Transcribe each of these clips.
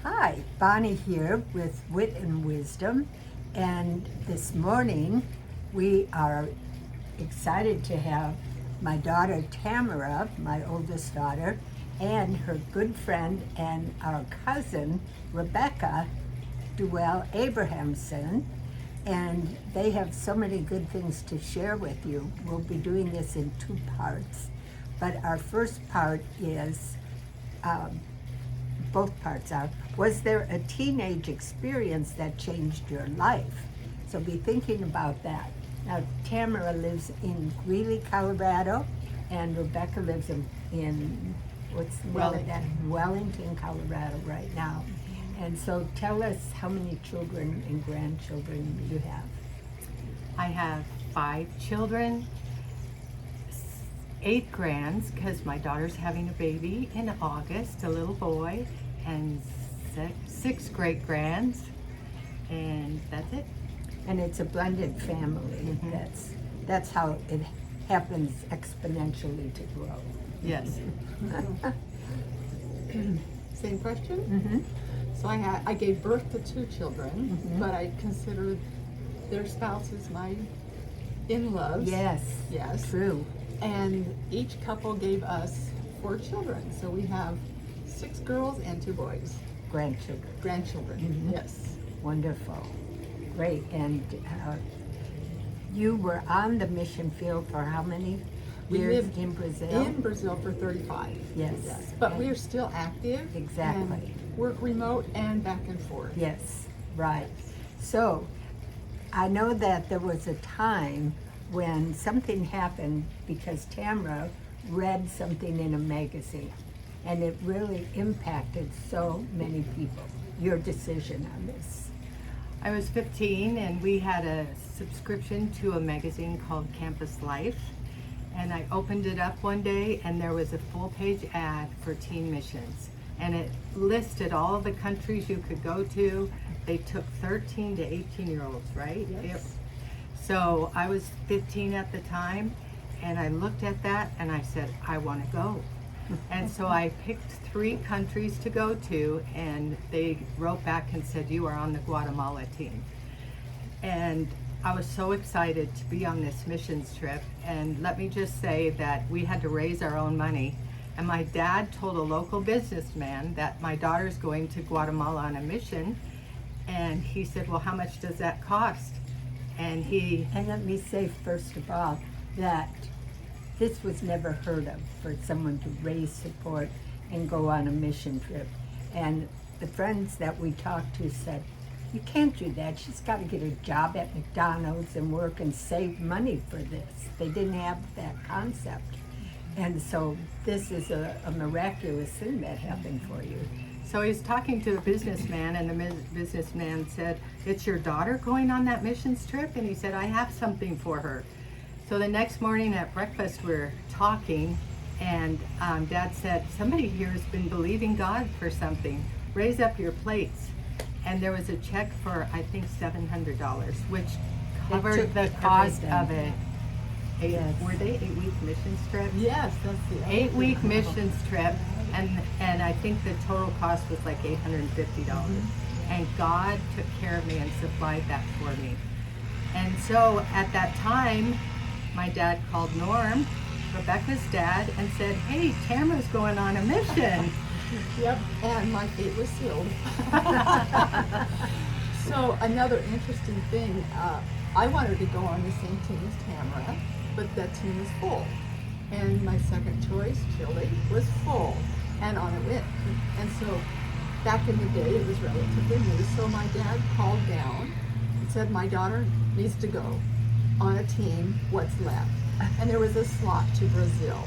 Hi, Bonnie here with Wit and Wisdom, and this morning we are excited to have my daughter Tamara, my oldest daughter, and her good friend and our cousin Rebecca Duell Abrahamson, and they have so many good things to share with you. We'll be doing this in two parts, but our first part is both parts are, was there a teenage experience that changed your life? So be thinking about that. Now, Tamara lives in Greeley, Colorado, and Rebecca lives in what's the name of that? Wellington, Colorado right now. And so tell us how many children and grandchildren you have. I have 5 children, 8 grands, because my daughter's having a baby in August, a little boy, and 6 great grands, and that's it. And it's a blended family. That's how it happens exponentially to grow. Yes. Same question? So I gave birth to 2 children, but I consider their spouses my in-loves. Yes, Yes. true. And each couple gave us 4 children. So we have 6 girls and 2 boys. Grandchildren. Grandchildren, yes. Wonderful. Great. And you were on the mission field for how many We years lived in Brazil? In Brazil for 35. Yes. But we are still active. Exactly. And work remote and back and forth. Yes, right. So I know that there was a time when something happened because Tamara read something in a magazine, and it really impacted so many people. Your decision on this. I was 15 and we had a subscription to a magazine called Campus Life, and I opened it up one day and there was a full-page ad for teen missions, and it listed all of the countries you could go to. They took 13 to 18-year-olds, right? Yes. Yep. So I was 15 at the time, and I looked at that and I said, I want to go. And so I picked 3 countries to go to, and they wrote back and said, you are on the Guatemala team. And I was so excited to be on this missions trip. And let me just say that we had to raise our own money. And my dad told a local businessman that my daughter's going to Guatemala on a mission. And he said, well, how much does that cost? And And let me say, first of all, that this was never heard of for someone to raise support and go on a mission trip. And the friends that we talked to said, you can't do that. She's got to get a job at McDonald's and work and save money for this. They didn't have that concept. And so this is a miraculous thing that happened for you. so he was talking to a businessman, and the businessman said, it's your daughter going on that missions trip? And he said, I have something for her. So the next morning at breakfast, we're talking, and Dad said, somebody here has been believing God for something. Raise up your plates. And there was a check for, I think, $700, which covered took the cost everything. of it. Yes. Were they 8-week missions trips? Yes, that's the 8-week missions trip, and I think the total cost was like $850. And God took care of me and supplied that for me. And so at that time, my dad called Norm, Rebecca's dad, and said, hey, Tamara's going on a mission. Yep, and my fate was sealed. So another interesting thing, I wanted to go on the same team as Tamara, but that team was full. And my second choice, Chile, was full, and on it went. And so back in the day, it was relatively new, so my dad called down and said, my daughter needs to go on a team, what's left? And there was a slot to Brazil.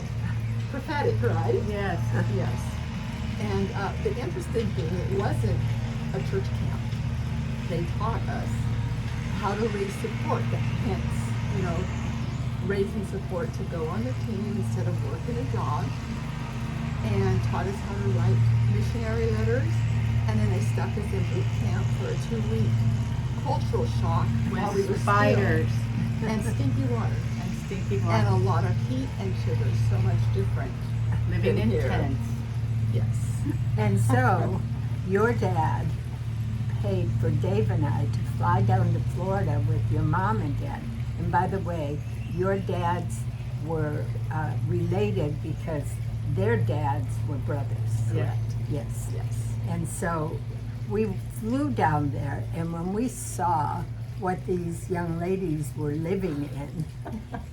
Prophetic, right? Yes. Yes. And the interesting thing, it wasn't a church camp. They taught us how to raise support, hence, raising support to go on the team instead of working a job, and taught us how to write missionary letters. And then they stuck us in boot camp for a 2-week cultural shock while we were With spiders. still, and stinky water, And stinky and a water. lot of heat and sugar, so much different. Living than in here. tents. Yes. And so your dad paid for Dave and I to fly down to Florida with your mom and dad. And by the way, your dads were related because their dads were brothers. Yeah. Yes. Yes. And so we flew down there, and when we saw what these young ladies were living in,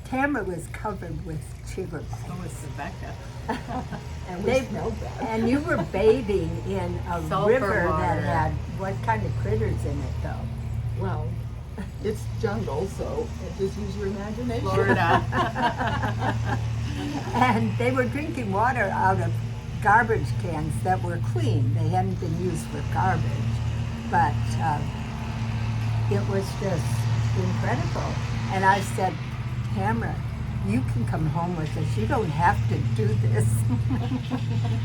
Tamara was covered with chigger So was bites. Rebecca. And we They- smelled that. And you were bathing in a Sulfur river water. that had what kind of critters in it, though? Well, it's jungle, so just use your imagination. Florida. And they were drinking water out of garbage cans that were clean. They hadn't been used for garbage, but it was just incredible. And I said, Tamara, you can come home with us. You don't have to do this.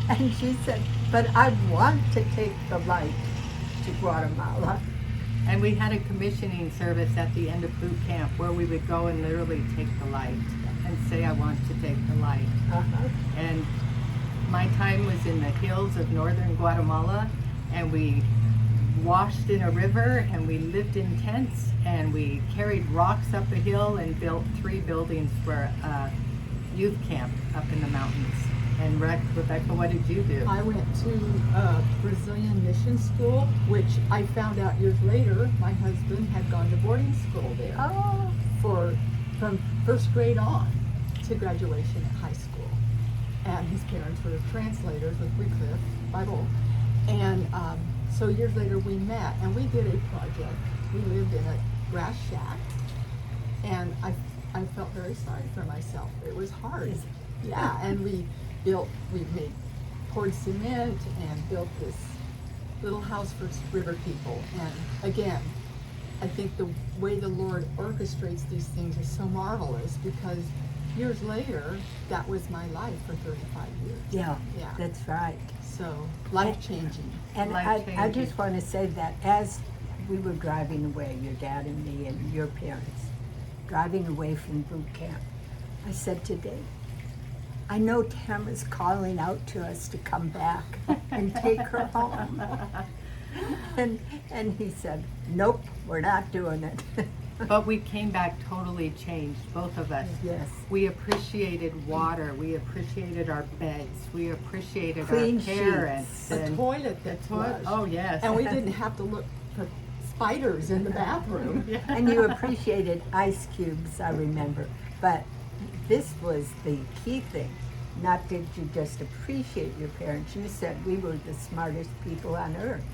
And she said, but I want to take the light to Guatemala. And we had a commissioning service at the end of boot camp where we would go and literally take the light and say, I want to take the light. Uh-huh. And my time was in the hills of northern Guatemala, and we washed in a river, and we lived in tents, and we carried rocks up a hill and built 3 buildings for a youth camp up in the mountains. And Rebecca, what did you do? I went to Brazilian mission school, which I found out years later my husband had gone to boarding school there Oh, from first grade on to graduation at high school. And his parents were translators with Wycliffe Bible. And so years later we met and we did a project. We lived in a grass shack, and I felt very sorry for myself. It was hard. Yes. Yeah, and we poured cement and built this little house for river people. And again, I think the way the Lord orchestrates these things is so marvelous, because years later, that was my life for 35 years. yeah, Yeah. that's right. So life-changing. And I Life-changing. just want to say that as we were driving away, your dad and me and your parents, driving away from boot camp, I said to Dave, I know Tamara's calling out to us to come back and take her home. And he said, nope, we're not doing it. But we came back totally changed, both of us. Yes. We appreciated water. We appreciated our beds. We appreciated Clean our parents. sheets. A and toilet that toilet- flushed. Oh, yes. And we didn't have to look for spiders in the bathroom. Yeah. And you appreciated ice cubes, I remember. But this was the key thing. Not did you just appreciate your parents, you said we were the smartest people on earth.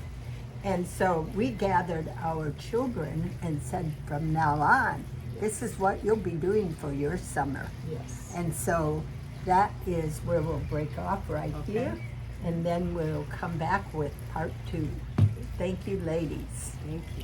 And so we gathered our children and said, from now on, this is what you'll be doing for your summer. Yes. And so that is where we'll break off right Okay. here. And then we'll come back with part 2. Thank you, ladies. Thank you.